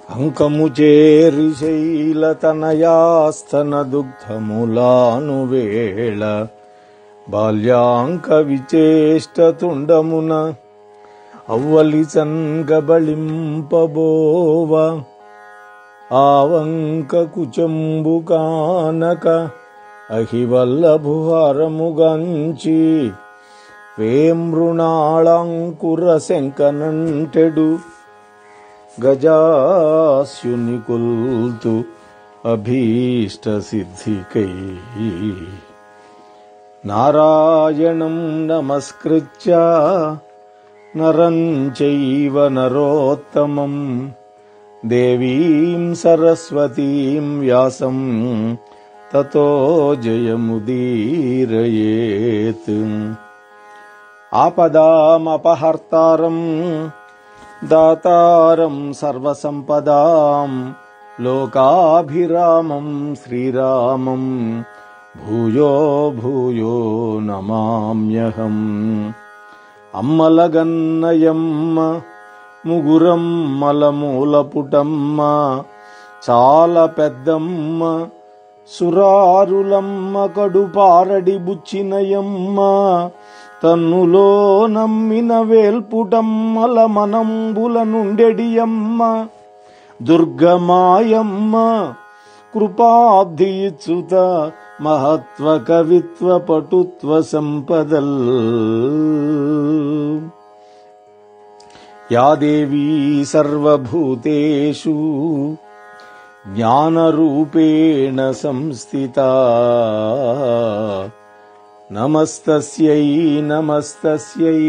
అంకము చేరి శైలతనయాస్తన దుగ్ధములాను వేళ బాల్యాంక విచేష్టతుండమున అవ్వలి చంగబళింపబోవ ఆవంక కుచంబు కానక అహివల్లభుహారముగంచి వేమృణాళంకుర శంకనంటెడు గజాస్యుని కొల్తు అభీష్ట సిద్ధికై నారాయణం నమస్కృత్య నరం చైవ నరోత్తమం దేవీం సరస్వతీం వ్యాసం తతో జయముదీరయేత్. ఆపదామపహర్తారం దాతారం సర్వసంపదాం లోకాభిరామం శ్రీరామం భూయో భూయో నమామ్యహం. అమ్మలగన్నయమ్మ ముగురమ్మలమూలపుటమ్మ చాలా పెద్దమ్మ సురారులమ్మ కడుపారడి బుచ్చినయమ్మ తన్నులో నమ్మిన వేల్పుటమ్మల మనంబుల నుండెడియమ్మ దుర్గమాయమ్మ కృపాబ్ధి ఇచ్చుత మహత్వ కవిత్వ పటుత్వ సంపదల్. యా దేవీ సర్వభూతేషు జ్ఞానరూపేణ సంస్థితా నమస్తస్యై నమస్తస్యై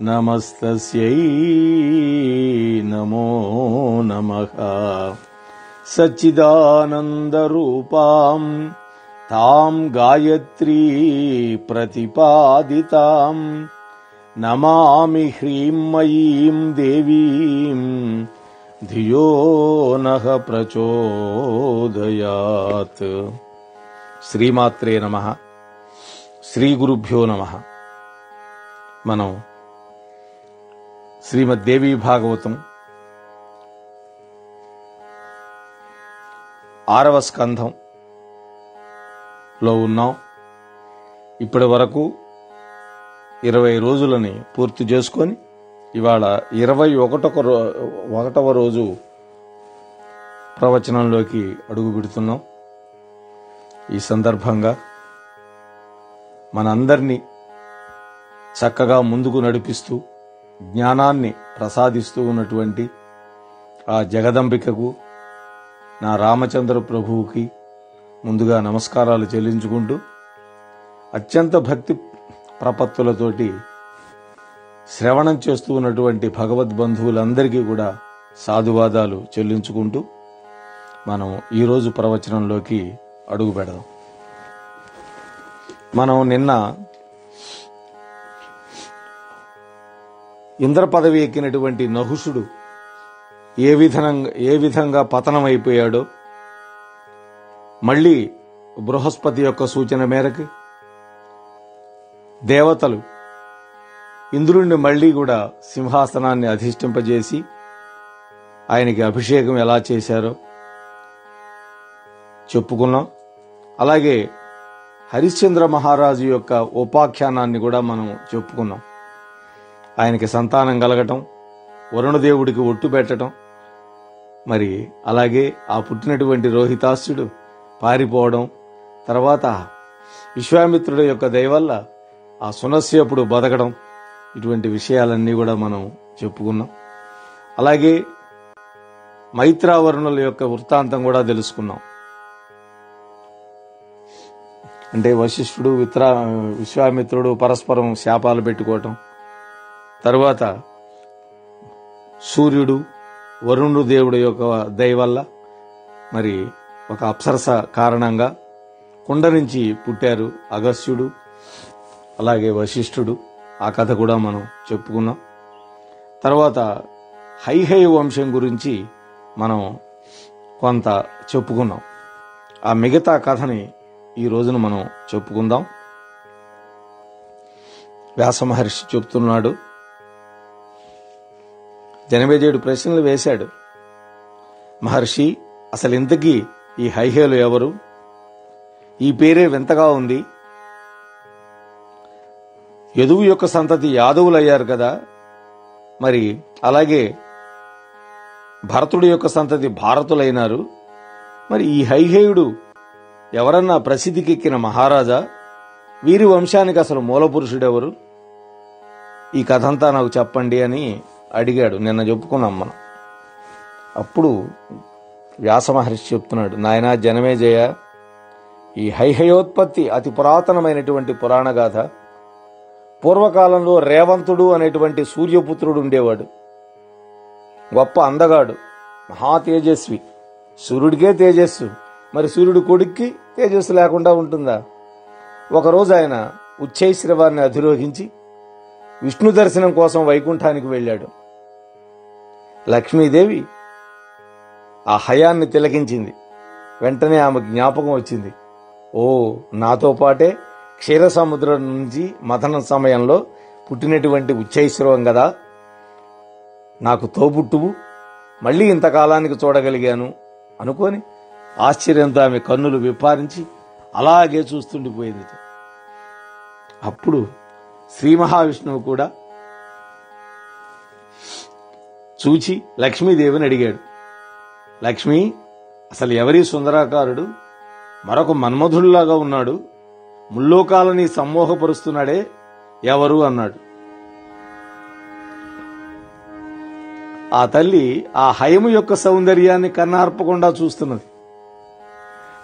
నమస్తస్యై నమో నమః. సచ్చిదానందరూపాం తాం గాయత్రీ ప్రతిపాదితాం నమామి హ్రీంమయీం దేవీం ధియో నః ప్రచోదయాత్. శ్రీమాత్రే నమః. శ్రీ గురుభ్యో నమః. మనం శ్రీమద్ దేవీ భాగవతం 6వ స్కంధంలో ఉన్నాం. ఇప్పటి వరకు 20 రోజులని పూర్తి చేసుకొని ఇవాళ 21వ రోజు ప్రవచనంలోకి అడుగు పెడుతున్నాం. ఈ సందర్భంగా మనందరినీ చక్కగా ముందుకు నడిపిస్తూ జ్ఞానాన్ని ప్రసాదిస్తూ ఉన్నటువంటి ఆ జగదంబికకు, నా రామచంద్ర ప్రభువుకి ముందుగా నమస్కారాలు చెల్లించుకుంటూ అత్యంత భక్తి ప్రపత్తులతోటి శ్రవణం చేస్తూ ఉన్నటువంటి భగవద్బంధువులందరికీ కూడా సాధువాదాలు చెల్లించుకుంటూ మనం ఈరోజు ప్రవచనంలోకి అడుగు పెడదాం. మనం నిన్న ఇంద్ర పదవి ఎక్కినటువంటి నహుషుడు ఏ విధంగా పతనమైపోయాడో, మళ్ళీ బృహస్పతి యొక్క సూచన మేరకు దేవతలు ఇంద్రుణ్ణి మళ్లీ కూడా సింహాసనాన్ని అధిష్ఠింపజేసి ఆయనకి అభిషేకం ఎలా చేశారో చెప్పుకున్నాం. అలాగే హరిశ్చంద్ర మహారాజు యొక్క ఉపాఖ్యానాన్ని కూడా మనం చెప్పుకున్నాం. ఆయనకి సంతానం కలగటం, వరుణదేవుడికి ఒట్టు పెట్టడం, మరి అలాగే ఆ పుట్టినటువంటి రోహితాస్యుడు పారిపోవడం, తర్వాత విశ్వామిత్రుడి యొక్క దయ వల్ల ఆ సునస్యపుడు బతకడం, ఇటువంటి విషయాలన్నీ కూడా మనం చెప్పుకున్నాం. అలాగే మైత్రావరుణుల యొక్క వృత్తాంతం కూడా తెలుసుకున్నాం. అంటే వశిష్ఠుడు విశ్వామిత్రుడు పరస్పరం శాపాలు పెట్టుకోవటం, తరువాత సూర్యుడు వరుణుడు దేవుడు యొక్క దయ వల్ల మరి ఒక అప్సరస కారణంగా కుండ నుంచి పుట్టారు అగస్త్యుడు, అలాగే వశిష్ఠుడు. ఆ కథ కూడా మనం చెప్పుకున్నాం. తర్వాత హైహయ వంశం గురించి మనం కొంత చెప్పుకున్నాం. ఆ మిగతా కథని ఈ రోజున మనం చెప్పుకుందాం. వ్యాస మహర్షి చెప్తున్నాడు, 87 ప్రశ్నలు వేశాడు. మహర్షి, అసలు ఇంతకీ ఈ హైహేలు ఎవరు? ఈ పేరే వింతగా ఉంది. యదువు యొక్క సంతతి యాదవులయ్యారు కదా, మరి అలాగే భరతుడి యొక్క సంతతి భారతులైనారు. మరి ఈ హైహేయుడు ఎవరన్నా ప్రసిద్ధికెక్కిన మహారాజా? వీరి వంశానికి అసలు మూలపురుషుడెవరు? ఈ కథంతా నాకు చెప్పండి అని అడిగాడు. నిన్న చెప్పుకున్నాం మనం. అప్పుడు వ్యాస మహర్షి చెప్తున్నాడు, నాయనా జనమేజయ, ఈ హైహయోత్పత్తి అతి పురాతనమైనటువంటి పురాణ గాథ. పూర్వకాలంలో రేవంతుడు అనేటువంటి సూర్యపుత్రుడు ఉండేవాడు. గొప్ప అందగాడు, మహా తేజస్వి. సూర్యుడికే తేజస్సు, మరి సూర్యుడి కొడుక్కి తేజస్సు లేకుండా ఉంటుందా? ఒకరోజు ఆయన ఉచ్చైశ్రవాన్ని అధిరోహించి విష్ణు దర్శనం కోసం వైకుంఠానికి వెళ్ళాడు. లక్ష్మీదేవి ఆ హయాన్ని తిలకించింది. వెంటనే ఆమె జ్ఞాపకం వచ్చింది. ఓ, నాతో పాటే క్షీర సముద్రం నుంచి మథన సమయంలో పుట్టినటువంటి ఉచ్చైశ్రవం కదా, నాకు తోబుట్టువు, మళ్ళీ ఇంతకాలానికి చూడగలిగాను అనుకొని ఆశ్చర్యంతో ఆమె కన్నులు విప్పారించి అలాగే చూస్తుండిపోయింది. అప్పుడు శ్రీ మహావిష్ణువు కూడా చూచి లక్ష్మీదేవిని అడిగాడు, లక్ష్మి, అసలు ఎవరి సుందరాకారుడు? మరొక మన్మధుడిలాగా ఉన్నాడు, ముల్లోకాలని సమ్మోహపరుస్తున్నాడే, ఎవరు అన్నాడు. ఆ తల్లి ఆ హయము యొక్క సౌందర్యాన్ని కన్నార్పకుండా చూస్తున్నది.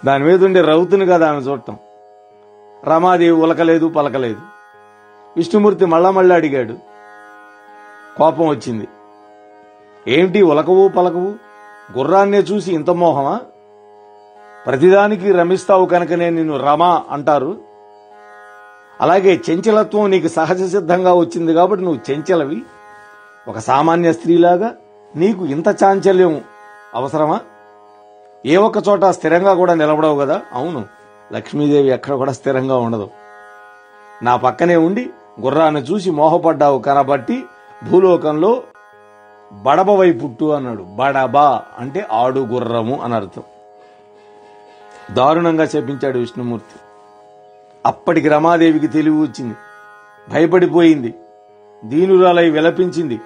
దాని మీద ఉండే రౌతుని కదా ఆమె చూడటం. రమాదేవి ఉలకలేదు, పలకలేదు. విష్ణుమూర్తి మళ్ళా అడిగాడు. కోపం వచ్చింది. ఏమిటి ఉలకవు పలకవు? గుర్రాన్నే చూసి ఇంత మోహమా? ప్రతిదానికి రమిస్తావు కనుకనే నిన్ను రమ అంటారు. అలాగే చంచలత్వం నీకు సహజ సిద్ధంగా వచ్చింది కాబట్టి నువ్వు చంచలవి. ఒక సామాన్య స్త్రీలాగా నీకు ఇంత చాంచల్యం అవసరమా? ఏ ఒక్క చోట స్థిరంగా కూడా నిలబడవు కదా. అవును, లక్ష్మీదేవి ఎక్కడ కూడా స్థిరంగా ఉండదు. నా పక్కనే ఉండి గుర్రాన్ని చూసి మోహపడ్డావు కనబట్టి భూలోకంలో బడబవై పుట్టు అన్నాడు. బడబా అంటే ఆడు గుర్రము అని అర్థం. దారుణంగా చెప్పించాడు విష్ణుమూర్తి. అప్పటికి రమాదేవికి తెలివి వచ్చింది. భయపడిపోయింది. దీనురాలై విలపించింది.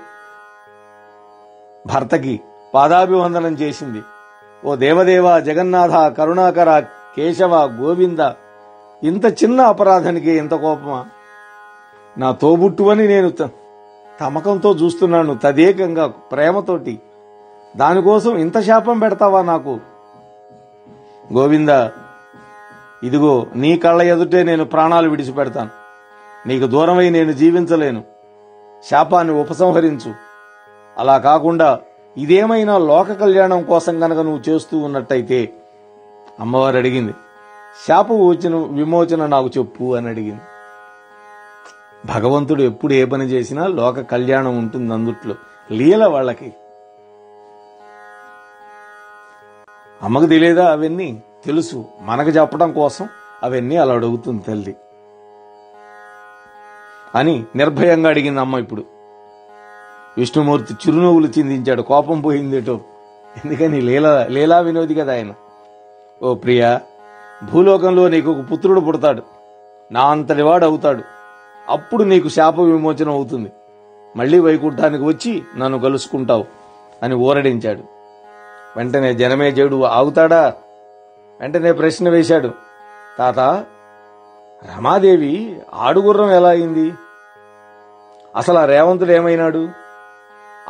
భర్తకి పాదాభివందనం చేసింది. ఓ దేవదేవ, జగన్నాథ, కరుణాకర, కేశవ, గోవింద, ఇంత చిన్న అపరాధానికి ఇంత కోపమా? నా తోబుట్టువని నేను తమకంతో చూస్తున్నాను, తదేకంగా ప్రేమతోటి. దానికోసం ఇంత శాపం పెడతావా నాకు? గోవింద, ఇదిగో నీ కళ్ళ ఎదుటే నేను ప్రాణాలు విడిచిపెడతాను. నీకు దూరమై నేను జీవించలేను. శాపాన్ని ఉపసంహరించు. అలా కాకుండా ఇదేమైనా లోక కళ్యాణం కోసం గనక నువ్వు చేస్తూ ఉన్నట్టయితే, అమ్మవారు అడిగింది, శాప విమోచన నాకు చెప్పు అని అడిగింది. భగవంతుడు ఎప్పుడు ఏ పని చేసినా లోక కళ్యాణం ఉంటుంది. అందుట్లో లీల వాళ్ళకి. అమ్మకు తెలియదా? అవన్నీ తెలుసు. మనకు చెప్పడం కోసం అవన్నీ అలా అడుగుతుంది తల్లి అని నిర్భయంగా అడిగింది అమ్మ. ఇప్పుడు విష్ణుమూర్తి చిరునవ్వులు చిందించాడు. కోపం పోయిందేటో. ఎందుకని లీలా వినోది కదా ఆయన. ఓ ప్రియా, భూలోకంలో నీకు ఒక పుత్రుడు పుడతాడు. నా అంతటి వాడు అవుతాడు. అప్పుడు నీకు శాప విమోచన అవుతుంది. మళ్లీ వైకుంఠానికి వచ్చి నన్ను కలుసుకుంటావు అని ఊరడించాడు. వెంటనే జనమేజయుడు ఆగుతాడా? వెంటనే ప్రశ్న వేశాడు. తాత, రమాదేవి ఆడుగుర్రం ఎలా అయింది? అసలు ఆ రేవంతుడు ఏమైనాడు?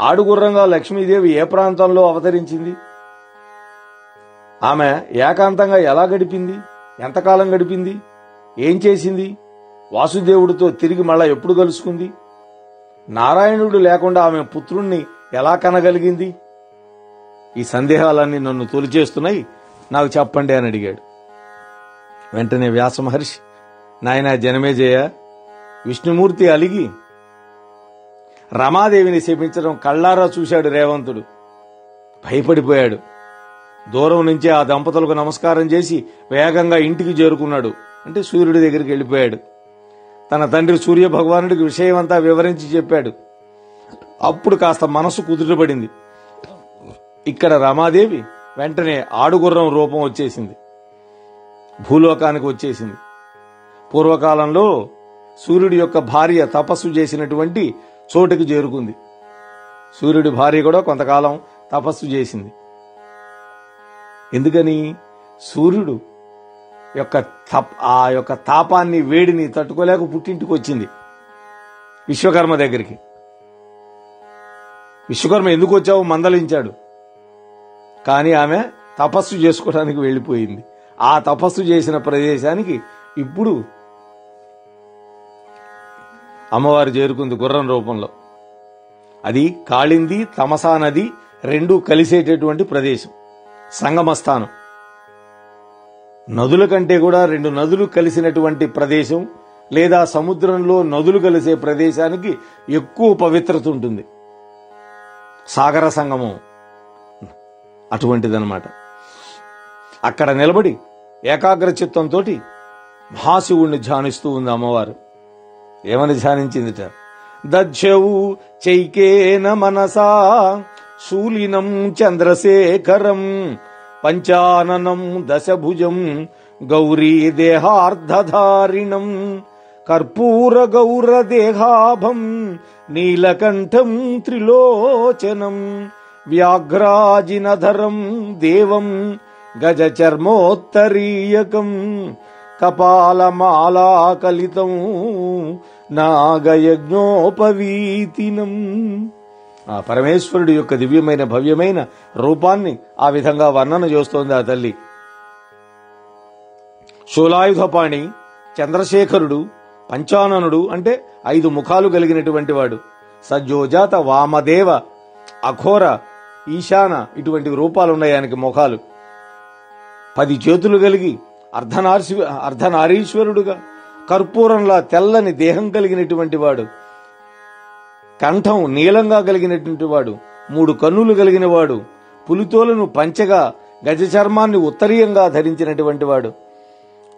ఆడుగుర్రంగా లక్ష్మీదేవి ఏ ప్రాంతంలో అవతరించింది? ఆమె ఏకాంతంగా ఎలా గడిపింది? ఎంతకాలం గడిపింది? ఏం చేసింది? వాసుదేవుడితో తిరిగి మళ్ళా ఎప్పుడు కలుసుకుంది? నారాయణుడు లేకుండా ఆమె పుత్రుణ్ణి ఎలా కనగలిగింది? ఈ సందేహాలన్నీ నన్ను తొలిచేస్తున్నాయి, నాకు చెప్పండి అని అడిగాడు. వెంటనే వ్యాస మహర్షి, నాయనా జనమేజయ, విష్ణుమూర్తి అలిగి రమాదేవిని శపించడం కళ్ళారా చూశాడు రేవంతుడు. భయపడిపోయాడు. దూరం నుంచే ఆ దంపతులకు నమస్కారం చేసి వేగంగా ఇంటికి చేరుకున్నాడు. అంటే సూర్యుడి దగ్గరికి వెళ్ళిపోయాడు. తన తండ్రి సూర్య భగవానుడికి విషయమంతా వివరించి చెప్పాడు. అప్పుడు కాస్త మనసు కుదుటపడింది. ఇక్కడ రమాదేవి వెంటనే ఆడుగుర్రం రూపం వచ్చేసింది, భూలోకానికి వచ్చేసింది. పూర్వకాలంలో సూర్యుడి యొక్క భార్య తపస్సు చేసినటువంటి చోటుకి చేరుకుంది. సూర్యుడి భార్య కూడా కొంతకాలం తపస్సు చేసింది. ఎందుకని? సూర్యుడు ఆ యొక్క తాపాన్ని, వేడిని తట్టుకోలేక పుట్టింటికి వచ్చింది విశ్వకర్మ దగ్గరికి. విశ్వకర్మ ఎందుకు వచ్చావు మందలించాడు. కానీ ఆమె తపస్సు చేసుకోవడానికి వెళ్ళిపోయింది. ఆ తపస్సు చేసిన ప్రదేశానికి ఇప్పుడు అమ్మవారు చేరుకుంది గుర్రం రూపంలో. అది కాళింది, తమసా నది రెండూ కలిసేటటువంటి ప్రదేశం, సంగమస్థానం. నదుల కంటే కూడా రెండు నదులు కలిసినటువంటి ప్రదేశం లేదా సముద్రంలో నదులు కలిసే ప్రదేశానికి ఎక్కువ పవిత్రత ఉంటుంది. సాగర సంగమం అటువంటిదన్నమాట. అక్కడ నిలబడి ఏకాగ్ర చిత్తంతో మహాశివుణ్ణి ధ్యానిస్తూ ఉంది అమ్మవారు. ఏమని ధ్యానించిందిట? దధ్యవు చైకేన మనసా శూలినం చంద్రశేఖరం పంచాననం దశభుజం గౌరీ దేహార్ధధారిణం కర్పూర గౌర దేహాభం నీలకంఠం త్రిలోచనం వ్యాఘ్రాజినధరం దేవం గజచర్మోత్తరీయకం కపాలమాలాకలితం నాగయజ్ఞోపవీతినం. ఆ పరమేశ్వరుడి యొక్క దివ్యమైన భవ్యమైన రూపాన్ని ఆ విధంగా వర్ణన చేస్తోంది ఆ తల్లి. శూలాయుధపాణి, చంద్రశేఖరుడు, పంచాననుడు అంటే 5 ముఖాలు కలిగినటువంటి వాడు, సజ్జోజాత, వామదేవ, అఘోర, ఈశాన ఇటువంటి రూపాలున్నాయి ఆయనకి ముఖాలు. 10 చేతులు కలిగి అర్ధనారీశ్వరుడుగా, కర్పూరంలా తెల్లని దేహం కలిగినటువంటి వాడు, కంఠం నీలంగా కలిగినటువంటి వాడు, 3 కన్నులు కలిగిన వాడు, పులితోలను పంచగా గజ చర్మాన్ని ఉత్తరీయంగా ధరించినటువంటి వాడు,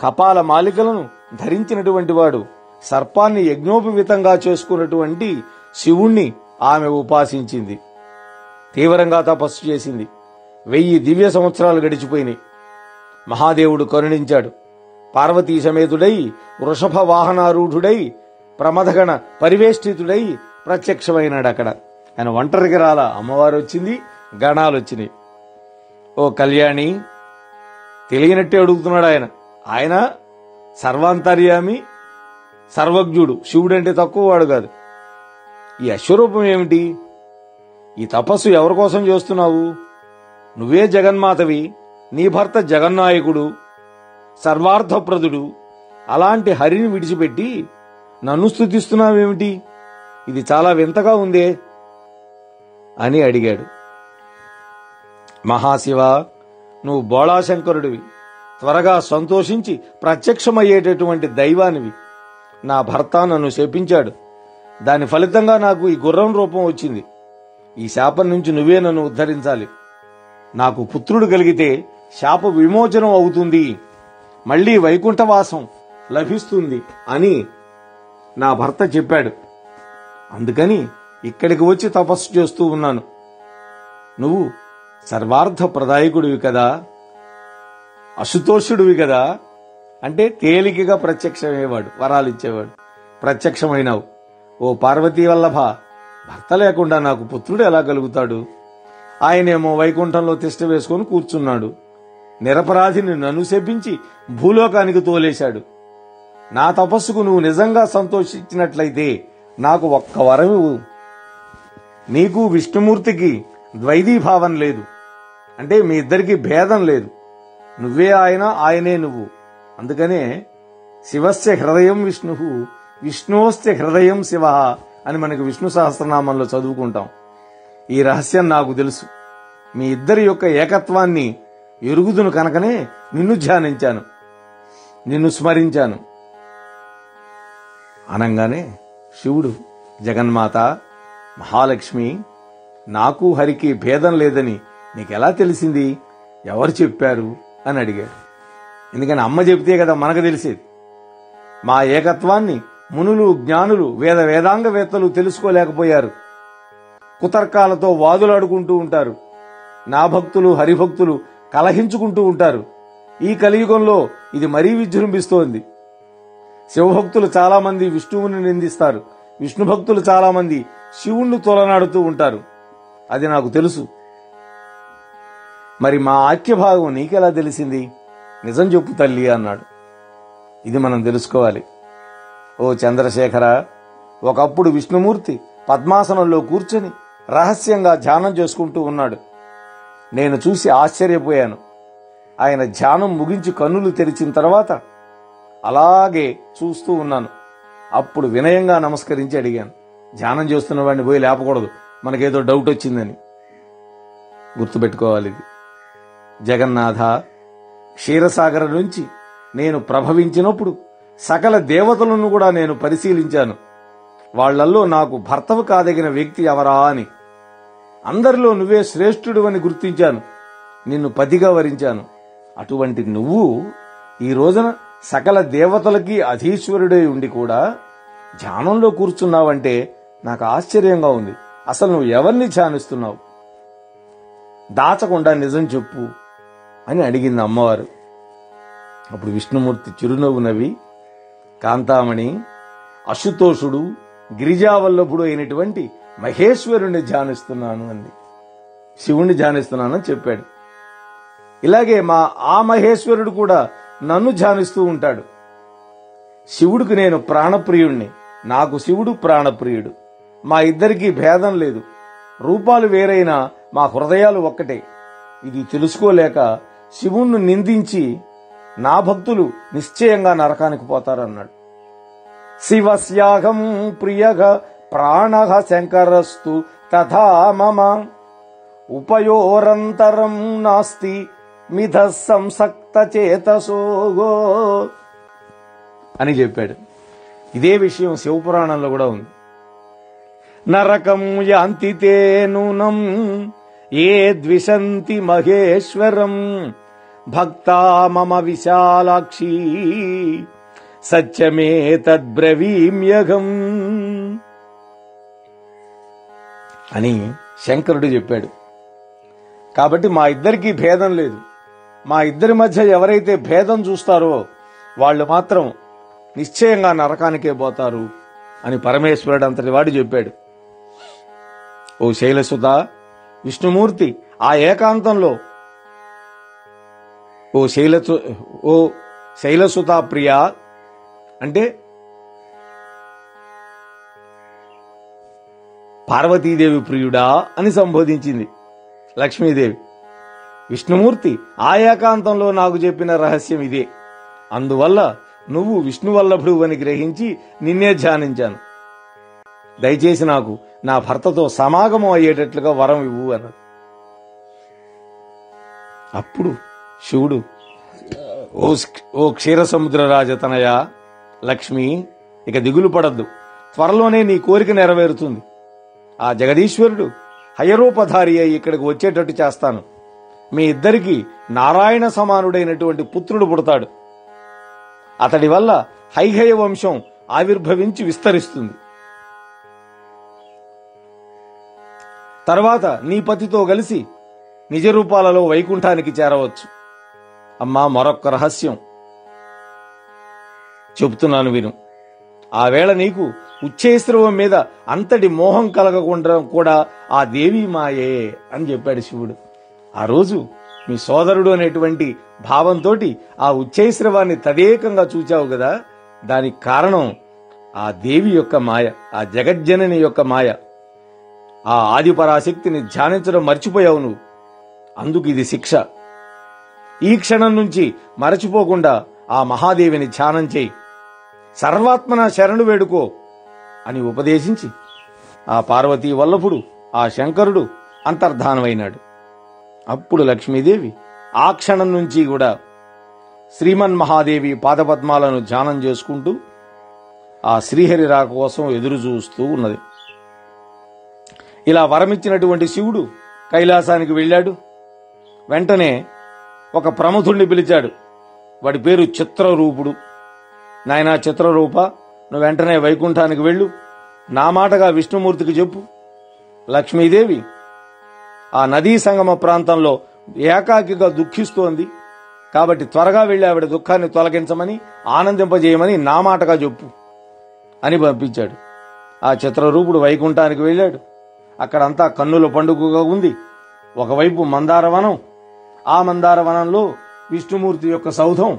కపాల మాలికలను ధరించినటువంటి వాడు, సర్పాన్ని యజ్ఞోపవీతంగా చేసుకున్నటువంటి శివుణ్ణి ఆమె ఉపాసించింది. తీవ్రంగా తపస్సు చేసింది. 1000 దివ్య సంవత్సరాలు గడిచిపోయినాయి. మహాదేవుడు కరుణించాడు. పార్వతీ సమేతుడై, వృషభ వాహనారూఢుడై, ప్రమథగణ పరివేష్టితుడై ప్రత్యక్షమైనాడు. అక్కడ ఆయన ఒంటరికి రాలా, అమ్మవారు వచ్చింది, గణాలు వచ్చినాయి. ఓ కళ్యాణి, తెలియనట్టే అడుగుతున్నాడు ఆయన. ఆయన సర్వాంతర్యామి, సర్వజ్ఞుడు. శివుడంటే తక్కువ వాడు కాదు. ఈ అశ్వరూపం ఏమిటి? ఈ తపస్సు ఎవరి కోసం చేస్తున్నావు? నువ్వే జగన్మాతవి, నీ భర్త జగన్నాయకుడు, సర్వార్థప్రదుడు. అలాంటి హరిని విడిచిపెట్టి నన్ను స్తుతిస్తున్నావేమిటి? ఇది చాలా వింతగా ఉందే అని అడిగాడు. మహాశివ, నువ్వు బోళాశంకరుడివి, త్వరగా సంతోషించి ప్రత్యక్షమయ్యేటటువంటి దైవానివి. నా భర్త నన్ను శపించాడు. దాని ఫలితంగా నాకు ఈ గుర్రం రూపం వచ్చింది. ఈ శాపం నుంచి నువ్వే నన్ను ఉద్ధరించాలి. నాకు పుత్రుడు కలిగితే శాప విమోచనం అవుతుంది, మళ్లీ వైకుంఠవాసం లభిస్తుంది అని నా భర్త చెప్పాడు. అందుకని ఇక్కడికి వచ్చి తపస్సు చేస్తూ ఉన్నాను. నువ్వు సర్వార్థ ప్రదాయకుడివి కదా, అశుతోషుడివి కదా, అంటే తేలికగా ప్రత్యక్షమయ్యేవాడు, వరాలిచ్చేవాడు. ప్రత్యక్షమైనావు. ఓ పార్వతీ వల్లభ, భర్త లేకుండా నాకు పుత్రుడు ఎలా కలుగుతాడు? ఆయనేమో వైకుంఠంలో తిష్ట వేసుకొని కూర్చున్నాడు. నిరపరాధిని నన్ను శపించి భూలోకానికి తోలేశాడు. నా తపస్సుకు నువ్వు నిజంగా సంతోషించినట్లయితే నాకు ఒక్క వరం ఇవ్వు. నీకు విష్ణుమూర్తికి ద్వైదీభావం లేదు, అంటే మీ ఇద్దరికి భేదం లేదు. నువ్వే ఆయన, ఆయనే నువ్వు. అందుకనే శివస్య హృదయం విష్ణు, విష్ణోస్య హృదయం శివ అని మనకి విష్ణు సహస్రనామంలో చదువుకుంటాం. ఈ రహస్యం నాకు తెలుసు. మీ ఇద్దరి యొక్క ఏకత్వాన్ని ఎరుగుదును కనుకనే నిన్ను ధ్యానించాను, నిన్ను స్మరించాను అనంగానే శివుడు, జగన్మాత, మహాలక్ష్మి, నాకు హరికి భేదం లేదని నీకెలా తెలిసింది? ఎవరు చెప్పారు అని అడిగాడు. ఎందుకని అమ్మ చెబితే కదా మనకు తెలిసేది. మా ఏకత్వాన్ని మునులు, జ్ఞానులు, వేదాంగవేత్తలు తెలుసుకోలేకపోయారు. కుతర్కాలతో వాదులాడుకుంటూ ఉంటారు. నా భక్తులు హరిభక్తులు కలహించుకుంటూ ఉంటారు. ఈ కలియుగంలో ఇది మరీ విజృంభిస్తోంది. శివభక్తులు చాలా మంది విష్ణువుని నిందిస్తారు, విష్ణు భక్తులు చాలా మంది శివుణ్ణి తొలనాడుతూ ఉంటారు. అది నాకు తెలుసు. మరి మా ఆఖ్యభాగం నీకెలా తెలిసింది? నిజం చెప్పు తల్లి అన్నాడు. ఇది మనం తెలుసుకోవాలి. ఓ చంద్రశేఖర, ఒకప్పుడు విష్ణుమూర్తి పద్మాసనంలో కూర్చొని రహస్యంగా ధ్యానం చేసుకుంటూ ఉన్నాడు. నేను చూసి ఆశ్చర్యపోయాను. ఆయన ధ్యానం ముగించి కన్నులు తెరిచిన తర్వాత అలాగే చూస్తూ ఉన్నాను. అప్పుడు వినయంగా నమస్కరించి అడిగాను, ధ్యానం చేస్తున్న వాడిని పోయి లేపకూడదు, మనకేదో డౌట్ వచ్చిందని. గుర్తుపెట్టుకోవాలి ఇది. జగన్నాథ, క్షీరసాగర నుంచి నేను ప్రభవించినప్పుడు సకల దేవతలను కూడా నేను పరిశీలించాను. వాళ్లల్లో నాకు భర్తవు కాదగిన వ్యక్తి ఎవరా అని. అందరిలో నువ్వే శ్రేష్ఠుడు అని గుర్తించాను. నిన్ను పతిగా వరించాను. అటువంటి నువ్వు ఈ రోజున సకల దేవతలకి అధీశ్వరుడై ఉండి కూడా ధ్యానంలో కూర్చున్నావంటే నాకు ఆశ్చర్యంగా ఉంది. అసలు నువ్వు ఎవరిని ధ్యానిస్తున్నావు? దాచకుండా నిజం చెప్పు అని అడిగింది అమ్మవారు. అప్పుడు విష్ణుమూర్తి చిరునవ్వు నవ్వి, కాంతామణి, అశుతోషుడు గిరిజావల్లభుడు అయినటువంటి మహేశ్వరుణ్ణి ధ్యానిస్తున్నాను అంది. శివుణ్ణి ధ్యానిస్తున్నానని చెప్పాడు. ఇలాగే ఆ మహేశ్వరుడు కూడా నన్ను ధ్యానిస్తూ ఉంటాడు. శివుడికి నేను ప్రాణప్రియుణ్ణి, నాకు శివుడు ప్రాణప్రియుడు. మా ఇద్దరికీ భేదం లేదు. రూపాలు వేరైనా మా హృదయాలు ఒక్కటే. ఇది తెలుసుకోలేక శివుణ్ణి నిందించి నా భక్తులు నిశ్చయంగా నరకానికి పోతారన్నాడు. శివస్యాహం ప్రియః ప్రాణః శంకరస్తు తథా మమ ఉపయోరంతరం నాస్తి మిథ సంసక్త చేతసోగో అని చెప్పాడు. ఇదే విషయం శివపురాణంలో కూడా ఉంది. నరకం యాంతి తే నూనం ఏ ద్విషంతి మహేశ్వరం భక్తా మమ విశాలాక్షి సత్యమే తద్బ్రవీమ్యఘం అని శంకరుడు చెప్పాడు. కాబట్టి మా ఇద్దరికీ భేదం లేదు. మా ఇద్దరి మధ్య ఎవరైతే భేదం చూస్తారో వాళ్ళు మాత్రం నిశ్చయంగా నరకానికే పోతారు అని పరమేశ్వరుడు అంతటి వాడు చెప్పాడు. ఓ శైలసుత, విష్ణుమూర్తి ఆ ఏకాంతంలో ఓ శైలసుత ప్రియ అంటే పార్వతీదేవి ప్రియుడా అని సంబోధించింది లక్ష్మీదేవి. విష్ణుమూర్తి ఆ ఏకాంతంలో నాకు చెప్పిన రహస్యం ఇదే. అందువల్ల నువ్వు విష్ణువల్లభుడు అని గ్రహించి నిన్నే ధ్యానించాను. దయచేసి నాకు నా భర్తతో సమాగమం అయ్యేటట్లుగా వరం ఇవ్వు అన్నాడు. అప్పుడు శివుడు, ఓ క్షీరసముద్ర రాజతనయ లక్ష్మి, ఇక దిగులు పడద్దు, త్వరలోనే నీ కోరిక నెరవేరుతుంది. ఆ జగదీశ్వరుడు హయరూపధారి అయి ఇక్కడికి వచ్చేటట్టు చేస్తాను. మీ ఇద్దరికీ నారాయణ సమానుడైనటువంటి పుత్రుడు పుడతాడు. అతడి వల్ల హైహయ వంశం ఆవిర్భవించి విస్తరిస్తుంది. తర్వాత నీ పతితో కలిసి నిజ రూపాలలో వైకుంఠానికి చేరవచ్చు. అమ్మా, మరొక్క రహస్యం చెబుతున్నాను విను. ఆ వేళ నీకు ఉచ్ఛైశ్రవం మీద అంతటి మోహం కలగకుండా కూడా ఆ దేవీ మాయే అని చెప్పాడు శివుడు. ఆ రోజు మీ సోదరుడు అనేటువంటి భావంతో ఆ ఉచ్ఛైశ్రవాన్ని తదేకంగా చూచావు కదా, దానికి కారణం ఆ దేవి యొక్క మాయ, ఆ జగజ్జనని యొక్క మాయ. ఆ ఆదిపరాశక్తిని ధ్యానించడం మర్చిపోయావు నువ్వు. అందుకు ఇది శిక్ష. ఈ క్షణం నుంచి మరచిపోకుండా ఆ మహాదేవిని ధ్యానం చేయి, సర్వాత్మన శరణు వేడుకో అని ఉపదేశించి ఆ పార్వతీ వల్లభుడు, ఆ శంకరుడు అంతర్ధానమైనాడు. అప్పుడు లక్ష్మీదేవి ఆ క్షణం నుంచి కూడా శ్రీమన్మహాదేవి పాదపద్మాలను ధ్యానం చేసుకుంటూ ఆ శ్రీహరి రాక కోసం ఎదురు చూస్తూ ఉన్నది. ఇలా వరమిచ్చినటువంటి శివుడు కైలాసానికి వెళ్ళాడు. వెంటనే ఒక ప్రముఖుణ్ణి పిలిచాడు. వాడి పేరు చిత్రరూపుడు. నాయనా చిత్రరూప, నువ్వు వెంటనే వైకుంఠానికి వెళ్ళు, నా మాటగా విష్ణుమూర్తికి చెప్పు. లక్ష్మీదేవి ఆ నదీ సంగమ ప్రాంతంలో ఏకాకిగా దుఃఖిస్తోంది. కాబట్టి త్వరగా వెళ్లి ఆవిడ దుఃఖాన్ని తొలగించమని, ఆనందింపజేయమని నా మాటగా చెప్పు అని పంపించాడు. ఆ చిత్రరూపుడు వైకుంఠానికి వెళ్ళాడు. అక్కడంతా కన్నుల పండుగగా ఉంది. ఒకవైపు మందారవనం, ఆ మందారవనంలో విష్ణుమూర్తి యొక్క సౌధం,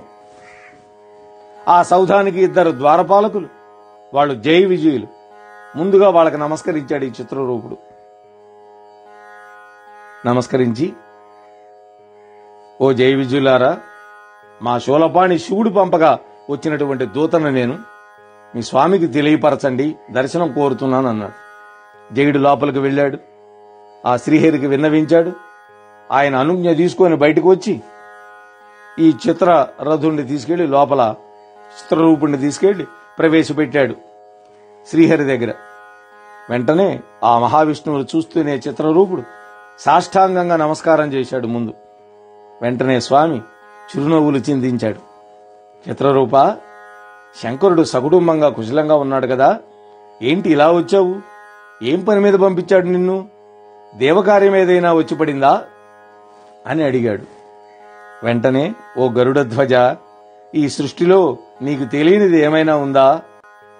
ఆ సౌధానికి 2 ద్వారపాలకులు, వాళ్ళు జై విజయులు. ముందుగా వాళ్ళకి నమస్కరించాడు ఈ చిత్రరూపుడు. నమస్కరించి, ఓ జై విజయులారా, మా శూలపాణి శివుడు పంపగా వచ్చినటువంటి దూతను నేను, మీ స్వామికి తెలియపరచండి, దర్శనం కోరుతున్నాను అన్నాడు. జయుడు లోపలికి వెళ్ళాడు. ఆ శ్రీహరికి విన్నవించాడు. ఆయన అనుజ్ఞ తీసుకొని బయటకు వచ్చి ఈ చిత్రరథుణ్ణి తీసుకెళ్లి లోపల చిత్రరూపుణ్ణి తీసుకెళ్లి ప్రవేశపెట్టాడు శ్రీహరి దగ్గర. వెంటనే ఆ మహావిష్ణువును చూస్తూనే చిత్రరూపుడు సాష్టాంగంగా నమస్కారం చేశాడు ముందు. వెంటనే స్వామి చిరునవ్వులు చిందించాడు. చిత్రరూప, శంకరుడు సకుటుంబంగా కుశలంగా ఉన్నాడు కదా, ఏంటి ఇలా వచ్చావు? ఏం పని మీద పంపించాడు నిన్ను? దేవకార్యం ఏదైనా వచ్చి పడిందా అని అడిగాడు. వెంటనే, ఓ గరుడధ్వజ, ఈ సృష్టిలో నీకు తెలియనిది ఏమైనా ఉందా?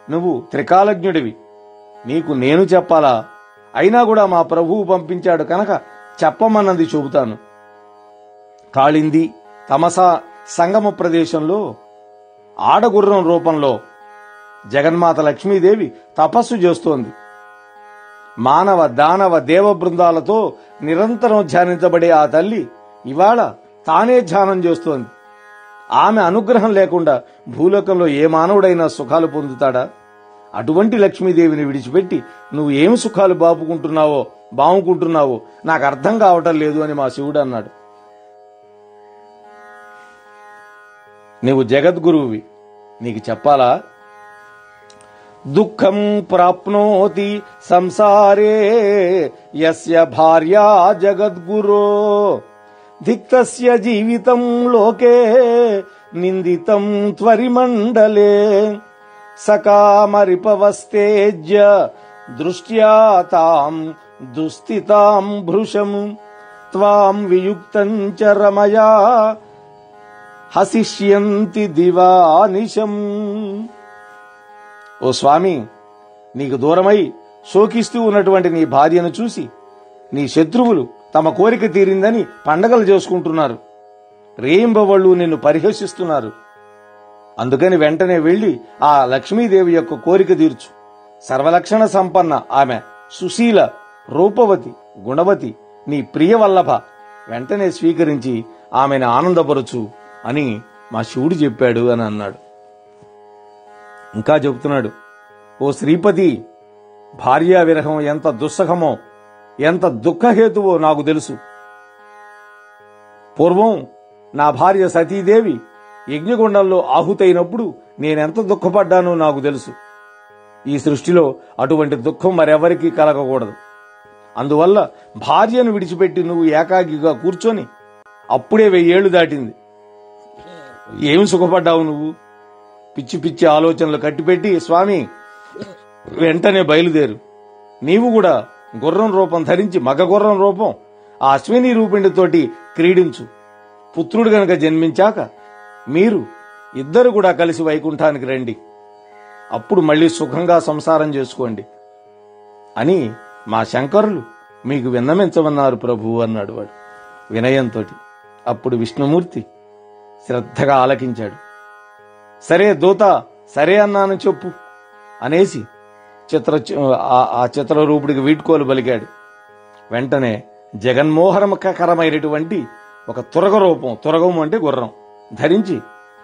నువ్వు త్రికాలజ్ఞుడివి, నీకు నేను చెప్పాలా? అయినా కూడా మా ప్రభువు పంపించాడు కనుక చెప్పమన్నది చెబుతాను. కాళింది తమసా సంగమ ప్రదేశంలో ఆడగుర్రం రూపంలో జగన్మాత లక్ష్మీదేవి తపస్సు చేస్తోంది. మానవ దానవ దేవ బృందాలతో నిరంతరం ధ్యానించబడే ఆ తల్లి ఇవాళ తానే ధ్యానం చేస్తోంది. ఆమె అనుగ్రహం లేకుండా భూలోకంలో ఏ మానవుడైనా సుఖాలు పొందుతాడా? అటువంటి లక్ష్మీదేవిని విడిచిపెట్టి నువ్వు ఏమి సుఖాలు బావుకుంటున్నావో నాకు అర్థం కావటం లేదు అని మా శివుడు అన్నాడు. నీవు జగద్గురువువి, నీకు చెప్పాలా? దుఃఖం ప్రాప్నోతి సంసారే యస్య భార్యా జగద్గురో ధిక్తస్య జీవితం లోకే నిందితం త్వరిమండలే సకామరిపవస్తేజ్య దృష్ట్యా తాం దుస్థితాం భృశం త్వాం వియుక్తం చ రమయా హసిష్యంతి దివానిశం. ఓ స్వామి, నీకు దూరమై శోకిస్తూ ఉన్నటువంటి నీ భార్యను చూసి నీ శత్రువులు తమ కోరిక తీరిందని పండగలు చేసుకుంటున్నారు. రేయింబవళ్ళు నిన్ను పరిహసిస్తున్నారు. అందుకని వెంటనే వెళ్లి ఆ లక్ష్మీదేవి యొక్క కోరిక తీర్చు. సర్వలక్షణ సంపన్న ఆమె, సుశీల, రూపవతి, గుణవతి, నీ ప్రియవల్లభ. వెంటనే స్వీకరించి ఆమెను ఆనందపరచు అని మా శివుడు చెప్పాడు అని అన్నాడు. ఇంకా చెబుతున్నాడు, ఓ శ్రీపతి, భార్యా విరహం ఎంత దుస్సహమో, ఎంత దుఃఖహేతువో నాకు తెలుసు. పూర్వం నా భార్య సతీదేవి యజ్ఞగుండంలో ఆహుతైనప్పుడు నేనెంత దుఃఖపడ్డానో నాకు తెలుసు. ఈ సృష్టిలో అటువంటి దుఃఖం మరెవరికీ కలగకూడదు. అందువల్ల భార్యను విడిచిపెట్టి నువ్వు ఏకాకిగా కూర్చొని అప్పుడే 1000 ఏళ్లు దాటింది. ఏమి సుఖపడ్డావు నువ్వు? పిచ్చి పిచ్చి ఆలోచనలు కట్టిపెట్టి స్వామి వెంటనే బయలుదేరు. నీవు కూడా గుర్రం రూపం ధరించి, మగ గుర్రం రూపం, ఆ అశ్విని రూపిణితోటి క్రీడించు. పుత్రుడు గనక జన్మించాక మీరు ఇద్దరు కూడా కలిసి వైకుంఠానికి రండి. అప్పుడు మళ్ళీ సుఖంగా సంసారం చేసుకోండి అని మా శంకరులు మీకు విన్నమించమన్నారు ప్రభు అన్నాడు వాడు వినయంతో. అప్పుడు విష్ణుమూర్తి శ్రద్ధగా ఆలకించాడు. సరే దూత, సరే అన్నాను చెప్పు అనేసి ఆ చిత్రరూపుడికి వీడ్కోలు పలికాడు. వెంటనే జగన్మోహనకరమైనటువంటి ఒక తురగ రూపం, తురగం అంటే గుర్రం ధరించి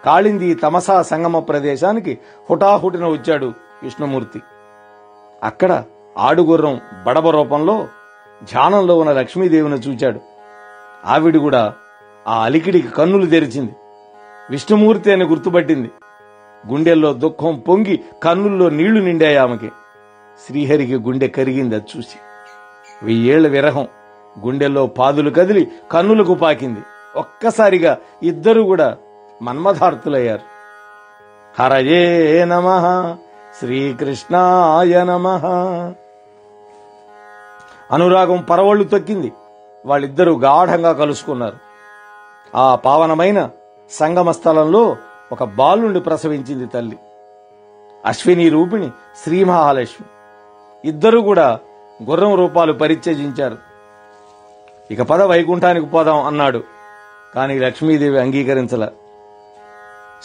కాళింది తమసా సంగమ ప్రదేశానికి హుటాహుటిన వచ్చాడు విష్ణుమూర్తి. అక్కడ ఆడుగుర్రం బడబ రూపంలో ధ్యానంలో ఉన్న లక్ష్మీదేవిని చూచాడు. ఆవిడ కూడా ఆ అలికిడికి కన్నులు తెరిచింది. విష్ణుమూర్తి అని గుర్తుపట్టింది. గుండెల్లో దుఃఖం పొంగి కన్నుల్లో నీళ్లు నిండాయి ఆమెకి. శ్రీహరికి గుండె కరిగింది అది చూసి. 1000 ఏళ్ల విరహం గుండెల్లో పాదులు కదిలి కన్నులకు పాకింది. ఒక్కసారిగా ఇద్దరు కూడా మన్మథార్తులయ్యారు. హరయే నమః, శ్రీకృష్ణాయ నమః. అనురాగం పరవళ్లు తొక్కింది. వాళ్ళిద్దరూ గాఢంగా కలుసుకున్నారు. ఆ పావనమైన సంగమ స్థలంలో ఒక బాలుండి ప్రసవించింది తల్లి. అశ్విని రూపిణి శ్రీ మహాలక్ష్మి. ఇద్దరూ కూడా గుర్రం రూపాలు పరిత్యజించారు. ఇక పద వైకుంఠానికి పోదాం అన్నాడు. కాని లక్ష్మీదేవి అంగీకరించల.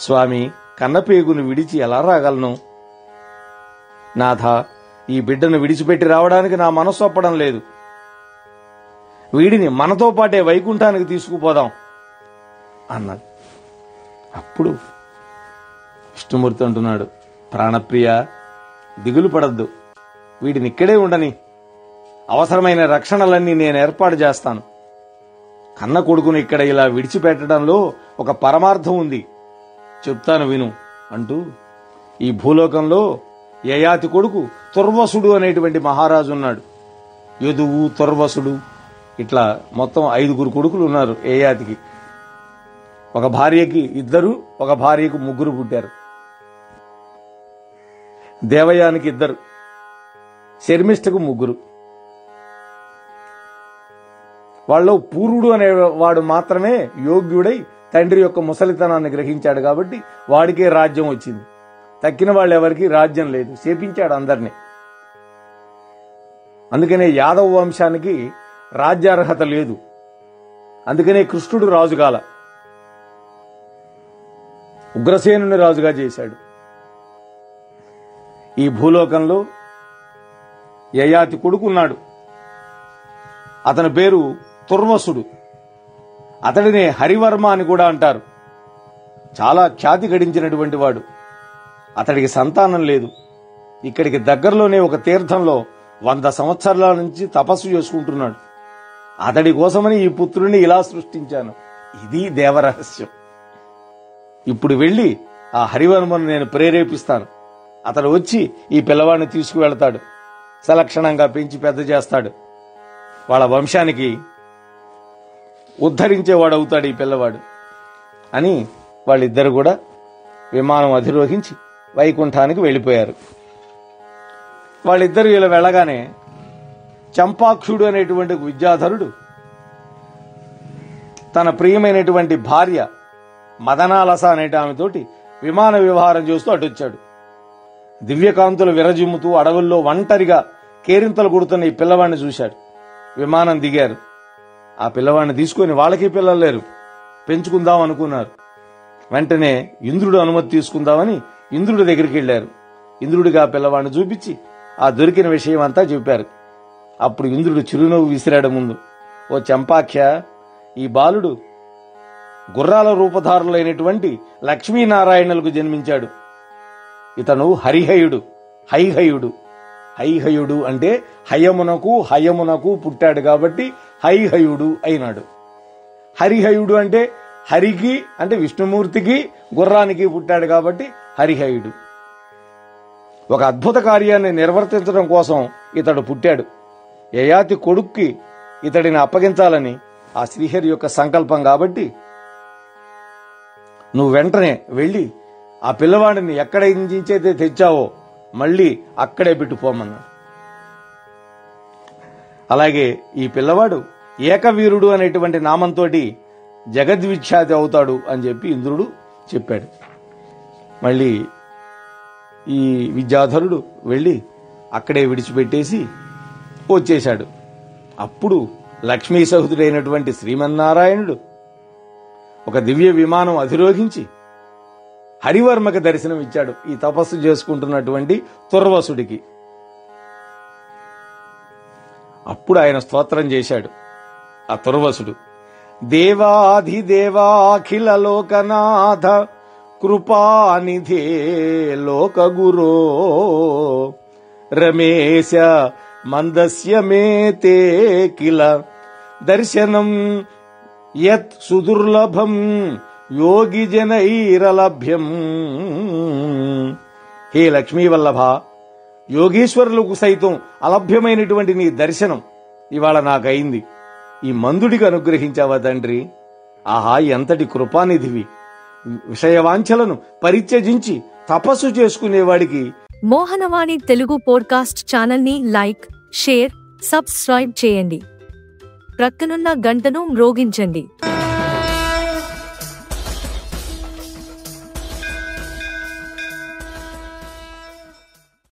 స్వామి, కన్నపేగును విడిచి ఎలా రాగలను? నాథ, ఈ బిడ్డను విడిచిపెట్టి రావడానికి నా మనస్సు ఒప్పడం లేదు. వీడిని మనతో పాటే వైకుంఠానికి తీసుకుపోదాం అన్నది. అప్పుడు విష్ణుమూర్తి అంటున్నాడు, ప్రాణప్రియ, దిగులు పడద్దు, వీడిని ఇక్కడే ఉండని. అవసరమైన రక్షణలన్నీ నేను ఏర్పాటు చేస్తాను. కన్న కొడుకును ఇక్కడ ఇలా విడిచిపెట్టడంలో ఒక పరమార్థం ఉంది, చెప్తాను విను అంటూ ఈ భూలోకంలో యయాతి కొడుకు తుర్వసుడు అనేటువంటి మహారాజు ఉన్నాడు. యదువు, తుర్వసుడు, ఇట్లా మొత్తం 5 కొడుకులు ఉన్నారు యయాతికి. ఒక భార్యకి 2, ఒక భార్యకు 3 పుట్టారు. దేవయానికి 2, శర్మిష్ఠకు 3. వాళ్ళలో పూర్వుడు అనేవాడు మాత్రమే యోగ్యుడై తండ్రి యొక్క ముసలితనాన్ని గ్రహించాడు కాబట్టి వాడికే రాజ్యం వచ్చింది. తక్కిన వాళ్ళు ఎవరికి రాజ్యం లేదు, శేపించాడు అందరినీ. అందుకనే యాదవ వంశానికి రాజ్యార్హత లేదు. అందుకనే కృష్ణుడు రాజుగాల, ఉగ్రసేనుని రాజుగా చేశాడు. ఈ భూలోకంలో యయాతి కొడుకున్నాడు. అతని పేరు తుర్వసుడు. అతడినే హరివర్మ అని కూడా అంటారు. చాలా ఖ్యాతి గడించినటువంటి వాడు. అతడికి సంతానం లేదు. ఇక్కడికి దగ్గరలోనే ఒక తీర్థంలో 100 సంవత్సరాల నుంచి తపస్సు చేసుకుంటున్నాడు. అతడి కోసమని ఈ పుత్రుడిని ఇలా సృష్టించాను. ఇది దేవరహస్యం. ఇప్పుడు వెళ్లి ఆ హరివర్మను నేను ప్రేరేపిస్తాను. అతడు వచ్చి ఈ పిల్లవాడిని తీసుకువెళ్తాడు. సలక్షణంగా పెంచి పెద్ద చేస్తాడు. వాళ్ళ వంశానికి ఉద్ధరించేవాడవుతాడు ఈ పిల్లవాడు అని వాళ్ళిద్దరు కూడా విమానం అధిరోహించి వైకుంఠానికి వెళ్ళిపోయారు. వాళ్ళిద్దరు ఇలా వెళ్ళగానే చంపాక్షుడు అనేటువంటి విద్యాధరుడు తన ప్రియమైనటువంటి భార్య మదనాలస అనేటి ఆమెతోటి విమాన వ్యవహారం చేస్తూ అటొచ్చాడు. దివ్యకాంతులు విరజిమ్ముతూ అడవుల్లో ఒంటరిగా కేరింతలు కొడుతున్న ఈ పిల్లవాడిని చూశాడు. విమానం దిగారు. ఆ పిల్లవాడిని తీసుకుని, వాళ్ళకి పిల్లలు లేరు, పెంచుకుందాం అనుకున్నారు. వెంటనే ఇంద్రుడు అనుమతి తీసుకుందామని ఇంద్రుడి దగ్గరికి వెళ్లారు. ఇంద్రుడికి ఆ పిల్లవాడిని చూపించి ఆ దొరికిన విషయం అంతా చెప్పారు. అప్పుడు ఇంద్రుడు చిరునవ్వు విసిరాడు ముందు. ఓ చంపాఖ్య, ఈ బాలుడు గుర్రాల రూపధారులైనటువంటి లక్ష్మీనారాయణులకు జన్మించాడు. ఇతను హరిహయుడు, హైహయుడు. హైహయుడు అంటే హయమునకు పుట్టాడు కాబట్టి హైహయుడు అయినాడు. హరిహయుడు అంటే హరికి అంటే విష్ణుమూర్తికి గుర్రానికి పుట్టాడు కాబట్టి హరిహయుడు. ఒక అద్భుత కార్యాన్ని నిర్వర్తించడం కోసం ఇతడు పుట్టాడు. యయాతి కొడుక్కి ఇతడిని అప్పగించాలని ఆ శ్రీహరి యొక్క సంకల్పం కాబట్టి నువ్వు వెంటనే వెళ్ళి ఆ పిల్లవాడిని ఎక్కడ నుంచైతే తెచ్చావో మళ్ళీ అక్కడే పెట్టుకోమన్నాడు. అలాగే ఈ పిల్లవాడు ఏకవీరుడు అనేటువంటి నామంతో జగద్విఖ్యాతి అవుతాడు అని చెప్పి ఇంద్రుడు చెప్పాడు. మళ్ళీ ఈ విద్యాధరుడు వెళ్ళి అక్కడే విడిచిపెట్టేసి వచ్చేశాడు. అప్పుడు లక్ష్మీ సహృదుడైనటువంటి శ్రీమన్నారాయణుడు ఒక దివ్య విమానం అధిరోహించి హరివర్మకి దర్శనం ఇచ్చాడు ఈ తపస్సు చేసుకుంటున్నటువంటి తుర్వసుడికి. అప్పుడు ఆయన స్తోత్రం చేశాడు ఆ తుర్వసుడు. దేవాధిదేవాఖిల లోకనాథ కృపానిధే లోకగురో రమేశ మందస్య మేతే కిల దర్శనం యత్ సుదుర్లభం యోగి జనైరలభ్యం. హే లక్ష్మీ వల్లభ, యోగీశ్వరులకు సైతం అలభ్యమైనటువంటి నీ దర్శనం ఇవాళ నాకైంది. ఈ మందుడికి అనుగ్రహించావా తండ్రి? ఆహా, ఎంతటి కృపానిధివి! విషయవాంఛలను పరిత్యజించి తపస్సు చేసుకునేవాడికి మోహనవాణి తెలుగు పోడ్కాస్ట్ ఛానల్ ని లైక్, షేర్, సబ్స్క్రైబ్ చేయండి. ప్రక్కనున్న గంటను మ్రోగించండి.